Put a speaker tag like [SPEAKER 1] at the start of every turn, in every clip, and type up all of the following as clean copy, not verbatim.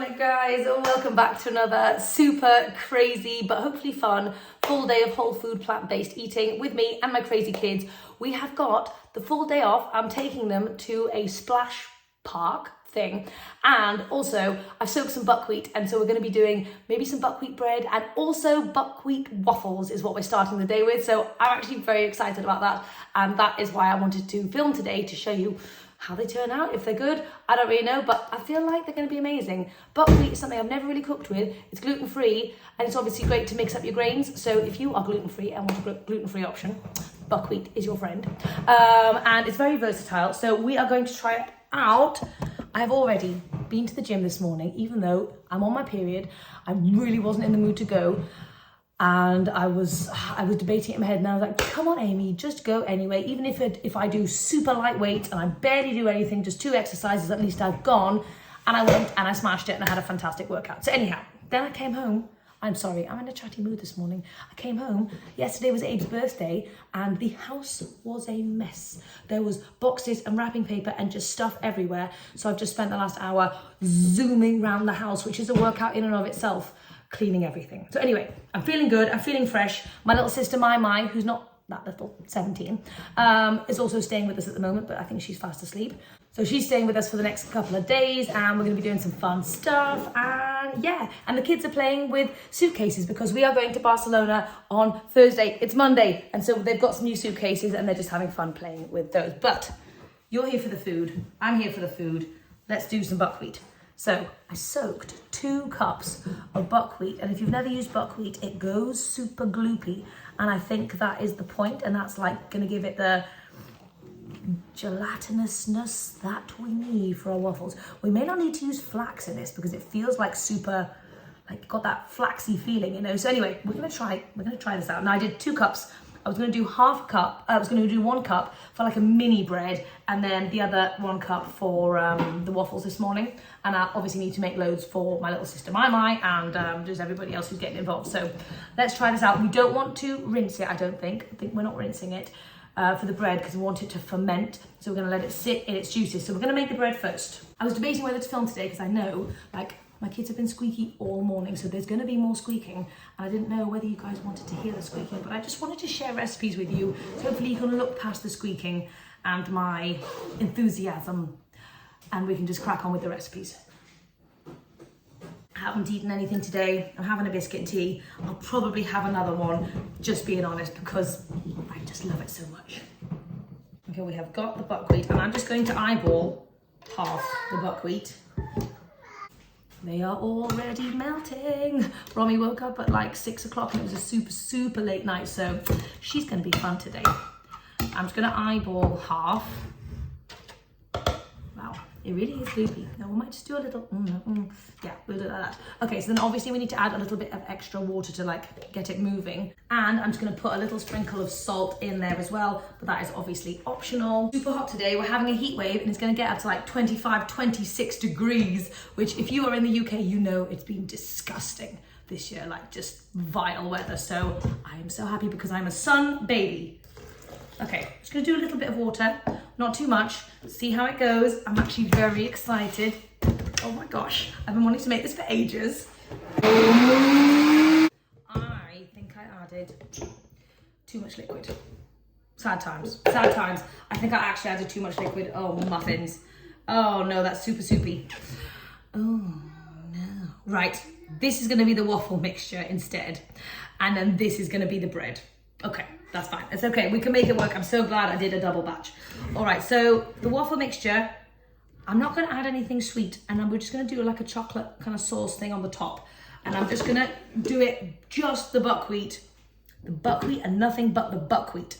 [SPEAKER 1] morning guys, and welcome back to another super crazy but hopefully fun full day of whole food plant-based eating with me and my crazy kids. We have got the full day off. I'm taking them to a splash park thing, and also I've soaked some buckwheat, and so we're going to be doing maybe some buckwheat bread and also buckwheat waffles is what we're starting the day with. So I'm actually very excited about that, and that is why I wanted to film today, to show you how they turn out. If they're good, I don't really know, but I feel like they're going to be amazing. Buckwheat is something I've never really cooked with. It's gluten-free, and it's obviously great to mix up your grains. So if you are gluten-free and want a gluten-free option, buckwheat is your friend. And it's very versatile. So we are going to try it out. I've already been to the gym this morning, even though I'm on my period. I really wasn't in the mood to go. And I was debating it in my head, and I was like, come on, Amy, just go anyway. Even if I do super lightweight and I barely do anything, just 2 exercises, at least I've gone. And I went and I smashed it and I had a fantastic workout. So anyhow, then I came home. I'm sorry, I'm in a chatty mood this morning. I came home, yesterday was Abe's birthday, and the house was a mess. There was boxes and wrapping paper and just stuff everywhere. So I've just spent the last hour zooming around the house, which is a workout in and of itself, cleaning everything. So anyway, I'm feeling good, I'm feeling fresh. My little sister, Mai, who's not that little, 17, is also staying with us at the moment, but I think she's fast asleep. So she's staying with us for the next couple of days, and we're gonna be doing some fun stuff, and yeah. And the kids are playing with suitcases because we are going to Barcelona on Thursday. It's Monday, and so they've got some new suitcases and they're just having fun playing with those. But you're here for the food, I'm here for the food. Let's do some buckwheat. So I soaked 2 cups of buckwheat, and if you've never used buckwheat, it goes super gloopy, and I think that is the point, and that's like gonna give it the gelatinousness that we need for our waffles. We may not need to use flax in this because it feels like super, like got that flaxy feeling, you know. So anyway, we're gonna try this out. Now I did 2 cups. I was gonna do half a cup. I was gonna do 1 cup for like a mini bread, and then the other 1 cup for the waffles this morning. And I obviously need to make loads for my little sister Mai and just everybody else who's getting involved. So let's try this out. We don't want to rinse it, I don't think. I think we're not rinsing it for the bread because we want it to ferment. So we're gonna let it sit in its juices. So we're gonna make the bread first. I was debating whether to film today because I know, like, my kids have been squeaky all morning, so there's going to be more squeaking. And I didn't know whether you guys wanted to hear the squeaking, but I just wanted to share recipes with you. So hopefully you can look past the squeaking and my enthusiasm, and we can just crack on with the recipes. I haven't eaten anything today. I'm having a biscuit and tea. I'll probably have another one, just being honest, because I just love it so much. Okay, we have got the buckwheat, and I'm just going to eyeball half the buckwheat. They are already melting. Romy woke up at like 6 o'clock and it was a super late night, so she's gonna be fun today. I'm just gonna eyeball half. Wow, it really is gloopy. Now we might just do a little, yeah, we'll do that. Okay, so then obviously we need to add a little bit of extra water to like get it moving. And I'm just gonna put a little sprinkle of salt in there as well, but that is obviously optional. Super hot today, we're having a heat wave and it's gonna get up to like 25, 26 degrees, which if you are in the UK, you know it's been disgusting this year, like just vile weather. So I am so happy because I'm a sun baby. Okay, just gonna do a little bit of water, not too much, see how it goes. I'm actually very excited. Oh my gosh, I've been wanting to make this for ages. I think I added too much liquid. Sad times, sad times. I think I actually added too much liquid. Oh, muffins. Oh no, that's super soupy. Oh no. Right, this is gonna be the waffle mixture instead. And then this is gonna be the bread. Okay, that's fine. It's okay, we can make it work. I'm so glad I did a double batch. All right, so the waffle mixture, I'm not gonna add anything sweet, and then we're just gonna do like a chocolate kind of sauce thing on the top. And I'm just gonna do it just the buckwheat and nothing but the buckwheat.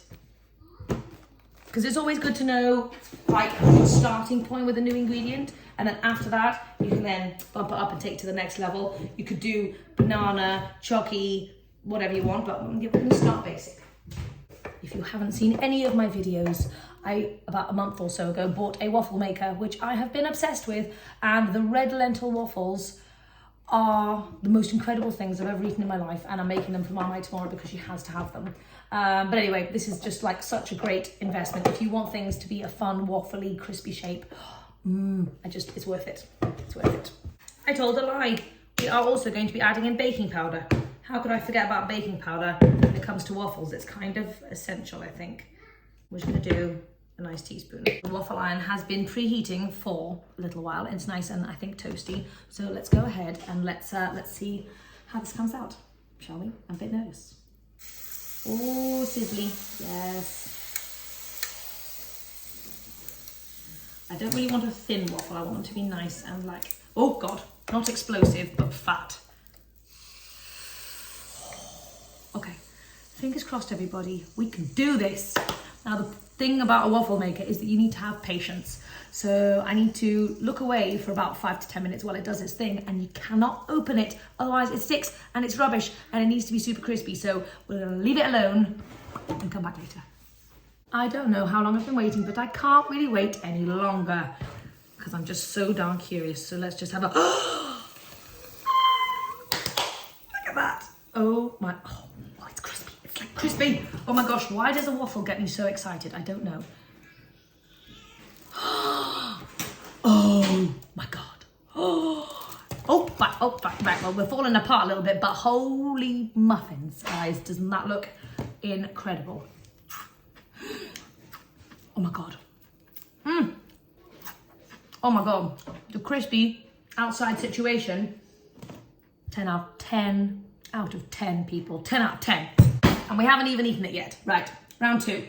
[SPEAKER 1] Because it's always good to know like your starting point with a new ingredient, and then after that, you can then bump it up and take it to the next level. You could do banana, chocky, whatever you want, but you're gonna start basic. If you haven't seen any of my videos, I, about a month or so ago, bought a waffle maker, which I have been obsessed with, and the red lentil waffles are the most incredible things I've ever eaten in my life, and I'm making them for Mama tomorrow because she has to have them. But anyway, this is just like such a great investment. If you want things to be a fun, waffly, crispy shape, it's worth it. It's worth it. I told a lie. We are also going to be adding in baking powder. How could I forget about baking powder when it comes to waffles? It's kind of essential, I think. We're just gonna do a nice teaspoon. The waffle iron has been preheating for a little while. It's nice and I think toasty. So let's go ahead and let's see how this comes out, shall we? I'm a bit nervous. Oh, sizzly, yes. I don't really want a thin waffle. I want them to be nice and like, oh God, not explosive, but fat. Okay, fingers crossed everybody, we can do this. Now the thing about a waffle maker is that you need to have patience. So I need to look away for about 5 to 10 minutes while it does its thing, and you cannot open it, otherwise it sticks and it's rubbish and it needs to be super crispy. So we're gonna leave it alone and come back later. I don't know how long I've been waiting, but I can't really wait any longer because I'm just so darn curious. So let's just have a, look at that. Oh my, oh, it's crispy. It's like crispy. Oh my gosh, why does a waffle get me so excited? I don't know. Oh my God. Right, well, we're falling apart a little bit, but holy muffins, guys, doesn't that look incredible? Oh my God. Oh my God, the crispy outside situation, 10 out of 10 people, 10 out of 10. And we haven't even eaten it yet. Right, round 2.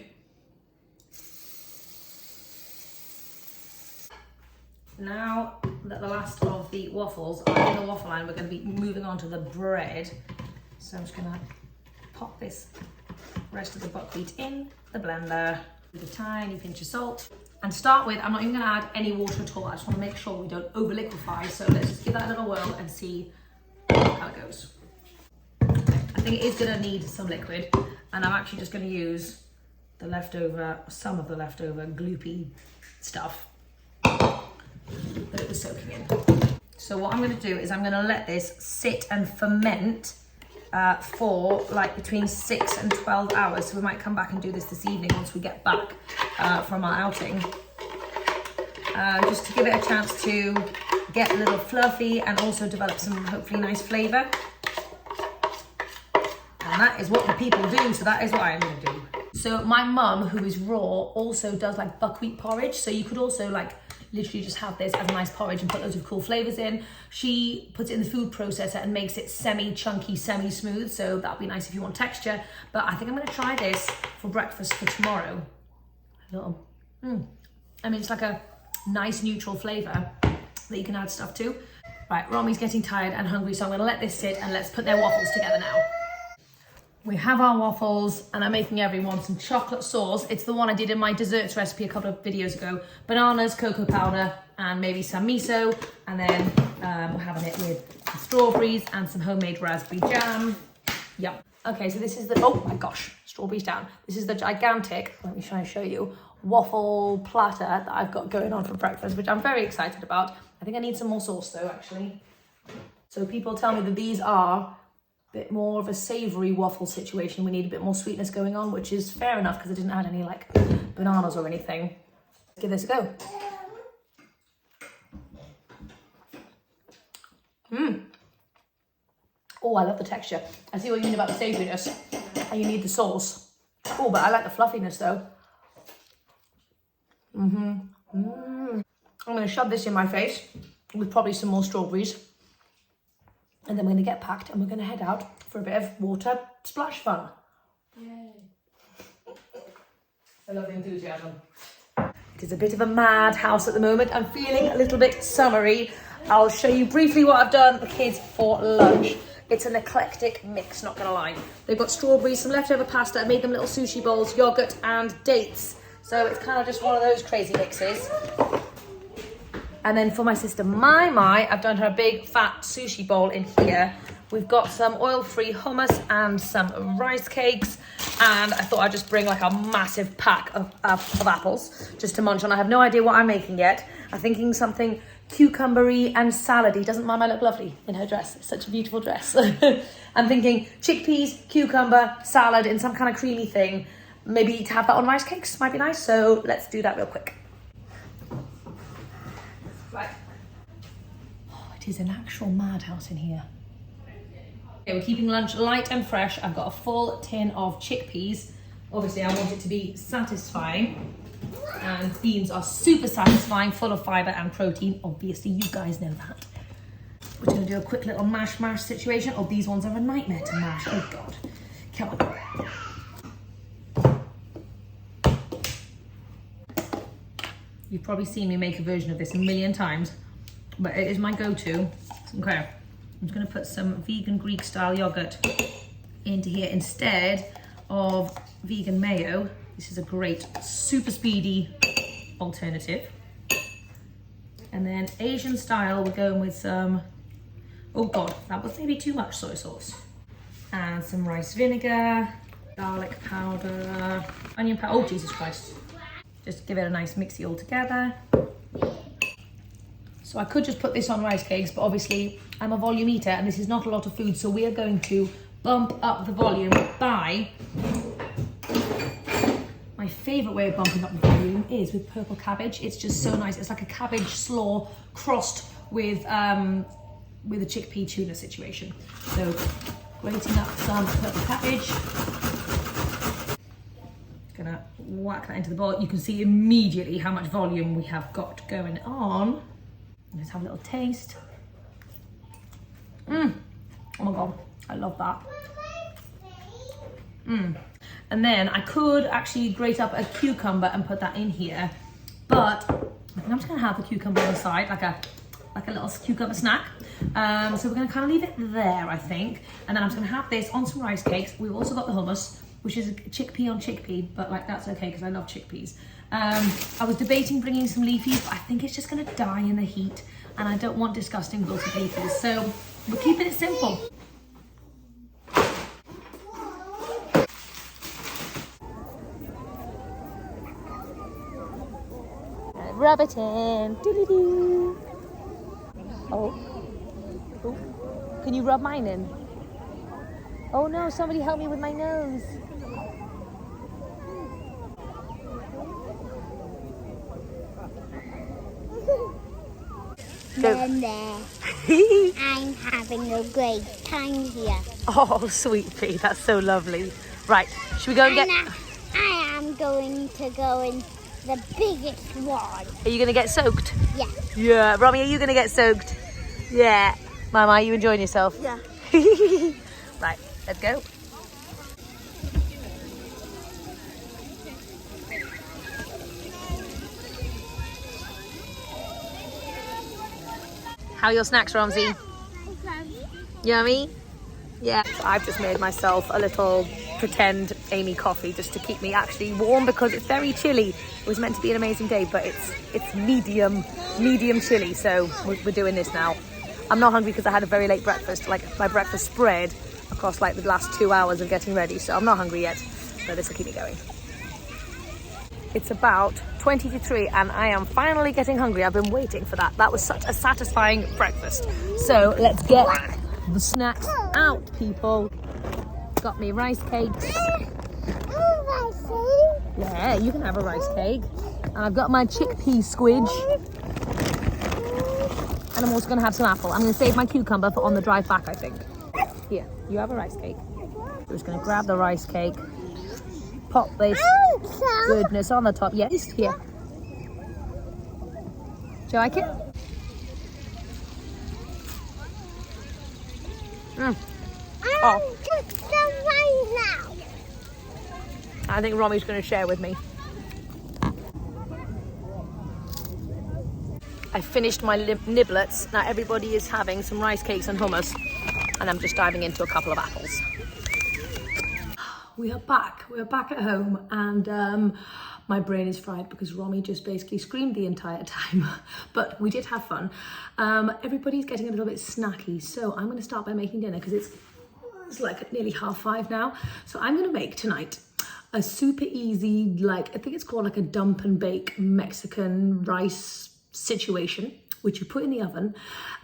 [SPEAKER 1] Now that the last of the waffles are in the waffle line, we're going to be moving on to the bread. So I'm just going to pop this rest of the buckwheat in the blender with a tiny pinch of salt. And start with, I'm not even going to add any water at all. I just want to make sure we don't over liquefy. So let's just give that a little whirl and see how it goes. I think it is going to need some liquid, and I'm actually just going to use the leftover, some of the leftover gloopy stuff that it was soaking in. So what I'm going to do is I'm going to let this sit and ferment for like between 6 and 12 hours. So we might come back and do this evening once we get back from our outing. Just to give it a chance to get a little fluffy and also develop some hopefully nice flavour. And that is what the people do, so that is what I'm going to do. So my mum, who is raw, also does like buckwheat porridge. So you could also like literally just have this as a nice porridge and put loads of cool flavours in. She puts it in the food processor and makes it semi-chunky, semi-smooth. So that'd be nice if you want texture. But I think I'm going to try this for breakfast for tomorrow. I mean, it's like a nice neutral flavour that you can add stuff to. Right, Romy's getting tired and hungry, so I'm going to let this sit and let's put their waffles together now. We have our waffles and I'm making everyone some chocolate sauce. It's the one I did in my desserts recipe a couple of videos ago. Bananas, cocoa powder, and maybe some miso. And then we're having it with some strawberries and some homemade raspberry jam. Yep. Okay, so this is the, oh my gosh, strawberries down. This is the gigantic, let me try and show you, waffle platter that I've got going on for breakfast, which I'm very excited about. I think I need some more sauce though, actually. So people tell me that these are bit more of a savoury waffle situation. We need a bit more sweetness going on, which is fair enough because I didn't add any like bananas or anything. Let's give this a go. Oh, I love the texture. I see what you mean about the savouriness and you need the sauce. Oh, but I like the fluffiness though. I'm going to shove this in my face with probably some more strawberries. And then we're going to get packed and we're going to head out for a bit of water splash fun. Yay. I love the enthusiasm. It is a bit of a mad house at the moment. I'm feeling a little bit summery. I'll show you briefly what I've done for the kids for lunch. It's an eclectic mix, not going to lie. They've got strawberries, some leftover pasta. I made them little sushi bowls, yogurt and dates. So it's kind of just one of those crazy mixes. And then for my sister Mai, I've done her a big fat sushi bowl in here. We've got some oil-free hummus and some rice cakes. And I thought I'd just bring like a massive pack of apples just to munch on. I have no idea what I'm making yet. I'm thinking something cucumbery and salady. Doesn't Mama look lovely in her dress? It's such a beautiful dress. I'm thinking chickpeas, cucumber, salad in some kind of creamy thing. Maybe to have that on rice cakes might be nice. So let's do that real quick. Right. Oh, it It is an actual madhouse in here. Okay, we're keeping lunch light and fresh. I've got a full tin of chickpeas. Obviously, I want it to be satisfying. And beans are super satisfying, full of fiber and protein. Obviously, you guys know that. We're gonna do a quick little mash situation. Oh, these ones are a nightmare to mash. Oh God, come on. You've probably seen me make a version of this a million times, but it is my go-to. Okay, I'm just gonna put some vegan Greek style yogurt into here instead of vegan mayo. This is a great, super speedy alternative. And then Asian style, we're going with some, oh God, that was maybe too much soy sauce. And some rice vinegar, garlic powder, onion powder, oh Jesus Christ. Just give it a nice mixy all together. So I could just put this on rice cakes, but obviously I'm a volume eater and this is not a lot of food, so we are going to bump up the volume by, my favourite way of bumping up the volume is with purple cabbage. It's just so nice. It's like a cabbage slaw crossed with a chickpea tuna situation. So grating up some purple cabbage. Gonna whack that into the bowl. You can see immediately how much volume we have got going on. Let's have a little taste. Oh my God, I love that. And then I could actually grate up a cucumber and put that in here, but I think I'm just gonna have the cucumber on the side, like a little cucumber snack. So we're gonna kind of leave it there, I think. And then I'm just gonna have this on some rice cakes. We've also got the hummus, which is a chickpea on chickpea, but like that's okay because I love chickpeas. I was debating bringing some leafies, but I think it's just gonna die in the heat, and I don't want disgusting wilted leafies. So we're keeping it simple. Rub it in. Doo-doo-doo. Oh. Can you rub mine in? Oh no, somebody help me with my nose.
[SPEAKER 2] Mama, I'm having a great time here.
[SPEAKER 1] Oh, sweet pea, that's so lovely. Right, should we go and get...
[SPEAKER 2] I am going to go in the biggest one.
[SPEAKER 1] Are you going to get soaked?
[SPEAKER 2] Yeah.
[SPEAKER 1] Yeah. Romy, are you going to get soaked? Yeah. Mama, are you enjoying yourself?
[SPEAKER 2] Yeah.
[SPEAKER 1] Right, let's go. How are your snacks, Ramsey? Yummy? Yeah. I've just made myself a little pretend Amy coffee just to keep me actually warm because it's very chilly. It was meant to be an amazing day, but it's medium chilly, so we're doing this now. I'm not hungry because I had a very late breakfast. Like my breakfast spread across like the last 2 hours of getting ready, so I'm not hungry yet, but this will keep me going. It's about 20 to 3 and I am finally getting hungry. I've been waiting for that. That was such a satisfying breakfast. So let's get the snacks out, people. Got me rice cakes. Yeah, you can have a rice cake. And I've got my chickpea squidge. And I'm also gonna have some apple. I'm gonna save my cucumber for on the drive back, I think. Here, you have a rice cake. I'm just gonna grab the rice cake. Pop this goodness on the top. Yes, here. Do you like it? Oh. I think Romy's going to share with me. I finished my niblets. Now everybody is having some rice cakes and hummus, and I'm just diving into a couple of apples. We are back at home, and my brain is fried because Romy just basically screamed the entire time, but we did have fun. Everybody's getting a little bit snacky, so I'm going to start by making dinner because it's like nearly 5:30 now. So I'm going to make tonight a super easy, like I think it's called like a dump and bake Mexican rice situation, which you put in the oven.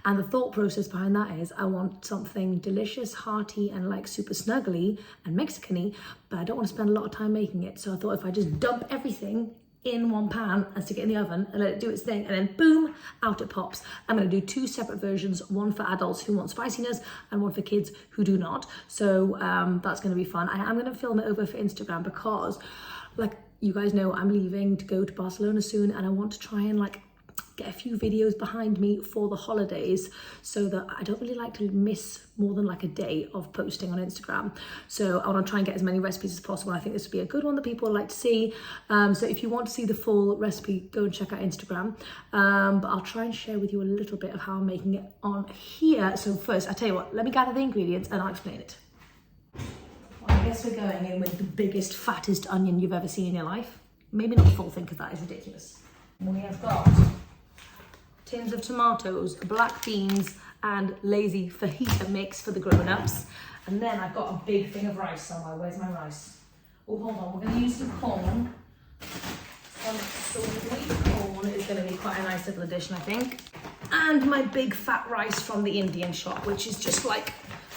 [SPEAKER 1] And the thought process behind that is I want something delicious, hearty, and like super snuggly and Mexican-y, but I don't want to spend a lot of time making it. So I thought if I just dump everything in one pan and stick it in the oven and let it do its thing, and then boom, out it pops. I'm going to do 2 separate versions, one for adults who want spiciness and one for kids who do not. So that's going to be fun. I am going to film it over for Instagram because, like you guys know, I'm leaving to go to Barcelona soon, and I want to try and like get a few videos behind me for the holidays so that I don't really like to miss more than like a day of posting on Instagram. So I want to try and get as many recipes as possible. I think this would be a good one that people would like to see. So if you want to see the full recipe, go and check out Instagram. But I'll try and share with you a little bit of how I'm making it on here. So first, I'll tell you what, let me gather the ingredients and I'll explain it. Well, I guess we're going in with the biggest, fattest onion you've ever seen in your life. Maybe not the full thing because that is ridiculous. We have got tins of tomatoes, black beans, and lazy fajita mix for the grown-ups. And then I've got a big thing of rice somewhere. Where's my rice? Oh, hold on, we're gonna use some corn. Some sweet corn is gonna be quite a nice little addition, I think. And my big fat rice from the Indian shop, which is just like,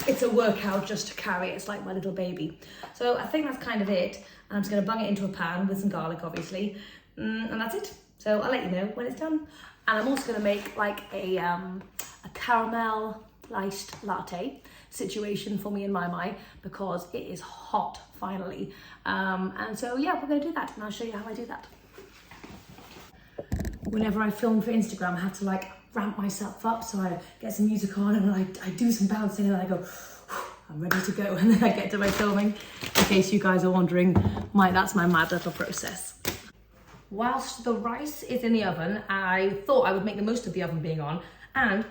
[SPEAKER 1] it's a workout just to carry. It's like my little baby. So I think that's kind of it. And I'm just gonna bung it into a pan with some garlic, obviously. And that's it. So I'll let you know when it's done. And I'm also going to make like a caramel iced latte situation for me and my because it is hot finally. And so yeah, we're going to do that, and I'll show you how I do that. Whenever I film for Instagram, I have to like ramp myself up, so I get some music on and I do some bouncing and I go, I'm ready to go, and then I get to my filming. In case you guys are wondering, that's my mad little process. Whilst the rice is in the oven, I thought I would make the most of the oven being on and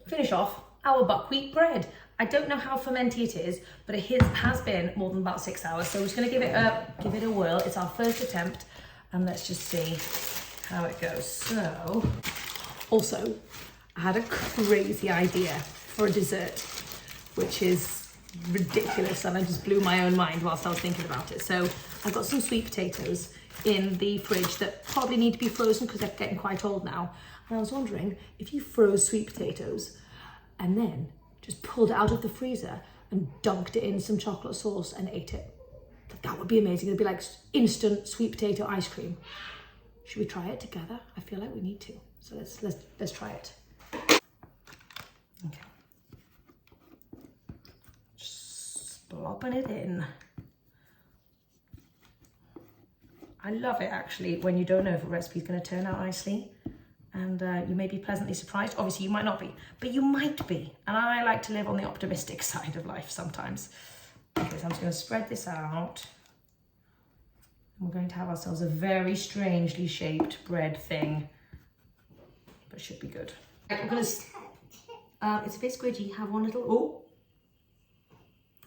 [SPEAKER 1] finish off our buckwheat bread. I don't know how fermenty it is, but it has been more than about 6 hours. So we're just gonna give it a whirl. It's our first attempt, and let's just see how it goes. So, also, I had a crazy idea for a dessert, which is ridiculous, and I just blew my own mind whilst I was thinking about it. So I've got some sweet potatoes in the fridge that probably need to be frozen because they're getting quite old now. And I was wondering if you froze sweet potatoes and then just pulled it out of the freezer and dunked it in some chocolate sauce and ate it. That would be amazing. It'd be like instant sweet potato ice cream. Should we try it together? I feel like we need to. So let's try it. Okay. Just slopping it in. I love it actually when you don't know if a recipe is going to turn out nicely, and you may be pleasantly surprised. Obviously you might not be, but you might be, and I like to live on the optimistic side of life sometimes. Okay, so I'm just going to spread this out. We're going to have ourselves a very strangely shaped bread thing, but it should be good. Right, we're going to, it's a bit squidgy. Have one little,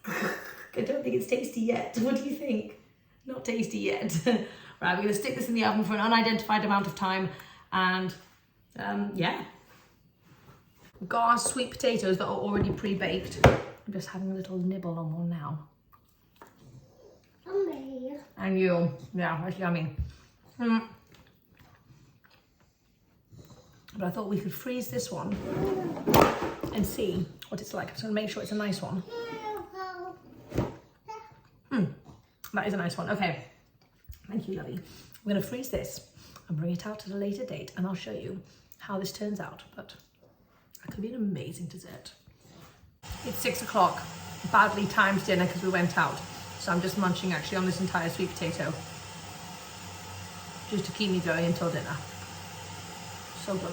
[SPEAKER 1] I don't think it's tasty yet. What do you think? Not tasty yet. Right, we're going to stick this in the oven for an unidentified amount of time, and yeah. We've got our sweet potatoes that are already pre-baked. I'm just having a little nibble on one now.
[SPEAKER 2] Yummy.
[SPEAKER 1] And you, yeah, that's yummy. But I thought we could freeze this one and see what it's like. I'm just going to make sure it's a nice one. That is a nice one. Okay, thank you, lovey. I'm going to freeze this and bring it out at a later date, and I'll show you how this turns out. But that could be an amazing dessert. It's 6 o'clock, badly timed dinner because we went out. So I'm just munching actually on this entire sweet potato, just to keep me going until dinner. So good.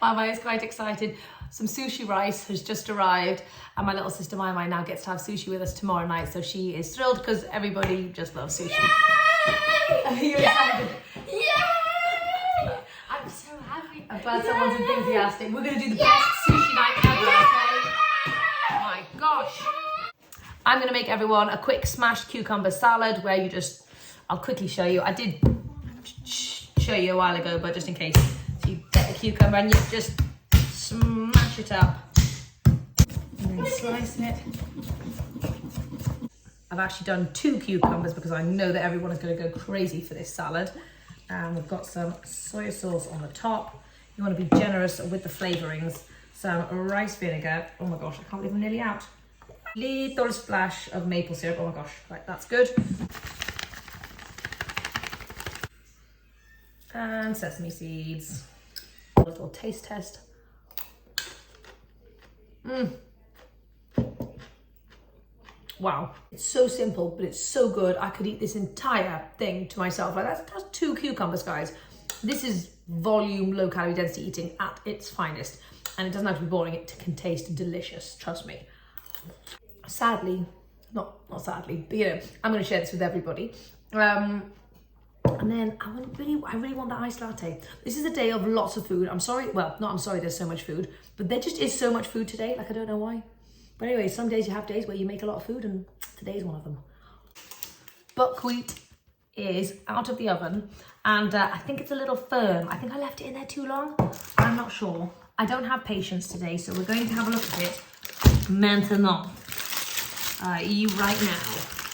[SPEAKER 1] Mama is quite excited. Some sushi rice has just arrived, and my little sister Mai now gets to have sushi with us tomorrow night, so she is thrilled because everybody just loves sushi. Yay! Are you excited? Yay! I'm so happy. I'm glad someone's enthusiastic. We're going to do the best sushi night ever, okay? Oh my gosh. I'm going to make everyone a quick smashed cucumber salad where you just, I'll quickly show you. I did show you a while ago, but just in case. So you get the cucumber and you just smash it up and then slice it. I've actually done 2 cucumbers because I know that everyone is going to go crazy for this salad. And we've got some soy sauce on the top. You want to be generous with the flavorings. Some rice vinegar. Oh my gosh, I can't believe I'm nearly out. Little splash of maple syrup. Oh my gosh, right, that's good. And sesame seeds. A little taste test. Wow, it's so simple, but it's so good. I could eat this entire thing to myself. Like that's 2 cucumbers, guys. This is volume, low calorie density eating at its finest. And it doesn't have to be boring, it can taste delicious, trust me. Sadly, not sadly, but you know, I'm gonna share this with everybody. And then I really want that iced latte. This is a day of lots of food. I'm sorry, well, not I'm sorry there's so much food, but there just is so much food today, like I don't know why. But anyway, some days you have days where you make a lot of food, and today's one of them. Buckwheat is out of the oven, and I think it's a little firm. I think I left it in there too long. I'm not sure. I don't have patience today, so we're going to have a look at it maintenant. Right now.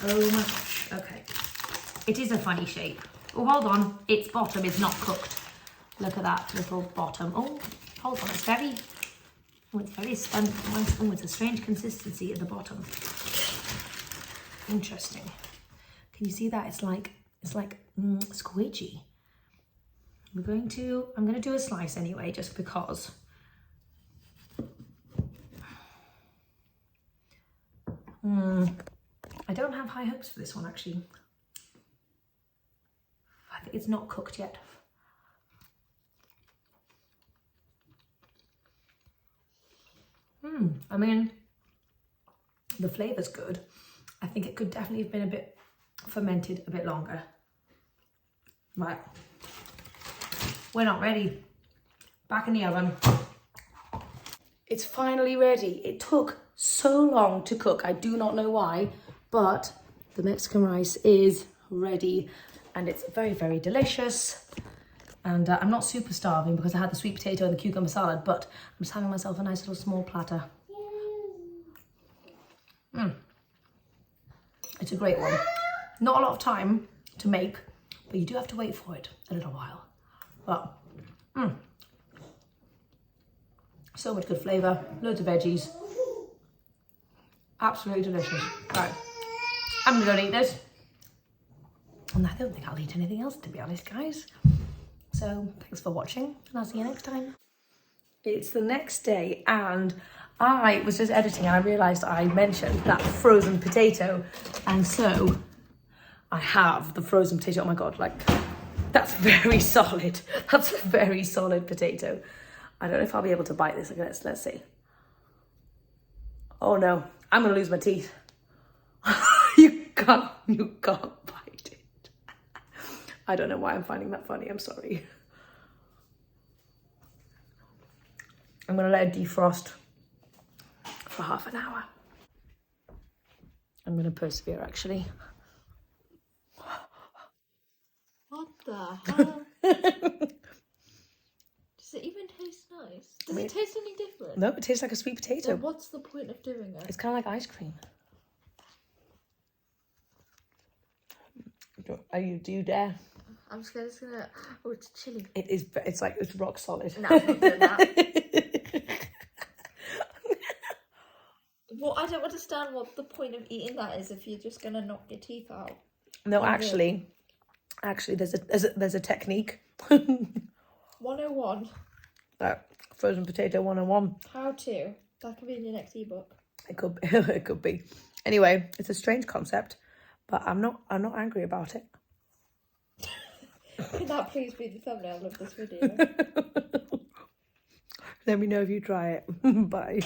[SPEAKER 1] Oh my gosh, okay. It is a funny shape. Oh, hold on, its bottom is not cooked. Look at that little bottom. Oh, hold on, it's very it's a strange consistency at the bottom. Interesting. Can you see that? It's like squidgy. I'm going to do a slice anyway, just because. I don't have high hopes for this one, actually. I think it's not cooked yet. I mean, the flavour's good. I think it could definitely have been a bit fermented a bit longer. Right. We're not ready. Back in the oven. It's finally ready. It took so long to cook. I do not know why, but the Mexican rice is ready and it's very, very delicious. And I'm not super starving because I had the sweet potato and the cucumber salad, but I'm just having myself a nice little small platter. It's a great one. Not a lot of time to make, but you do have to wait for it a little while. But, so much good flavour, loads of veggies. Absolutely delicious. Right, I'm gonna go and eat this. And I don't think I'll eat anything else, to be honest, guys. So thanks for watching, and I'll see you next time. It's the next day, and I was just editing and I realised I mentioned that frozen potato, and so I have the frozen potato. Oh my god, like that's very solid. That's a very solid potato. I don't know if I'll be able to bite this. Okay, let's see. Oh no, I'm gonna lose my teeth. You can't bite it. I don't know why I'm finding that funny, I'm sorry. I'm gonna let it defrost for half an hour. I'm gonna persevere, actually.
[SPEAKER 3] What the hell? Does it even taste nice? Does it taste any different?
[SPEAKER 1] No, it tastes like a sweet potato.
[SPEAKER 3] Then what's the point of doing it?
[SPEAKER 1] It's kind of like ice cream. Do you dare?
[SPEAKER 3] I'm scared it's gonna... Oh, it's chilly.
[SPEAKER 1] It is, it's rock solid.
[SPEAKER 3] No, I'm not doing that. Well, I don't understand what the point of eating that is if you're just gonna knock your teeth out.
[SPEAKER 1] No, actually, there's a technique.
[SPEAKER 3] 101.
[SPEAKER 1] That frozen potato 101.
[SPEAKER 3] How to? That could be in your next ebook.
[SPEAKER 1] It could be. It could be. Anyway, it's a strange concept, but I'm not angry about it.
[SPEAKER 3] Could that please be the thumbnail of this video?
[SPEAKER 1] Let me know if you try it. Bye.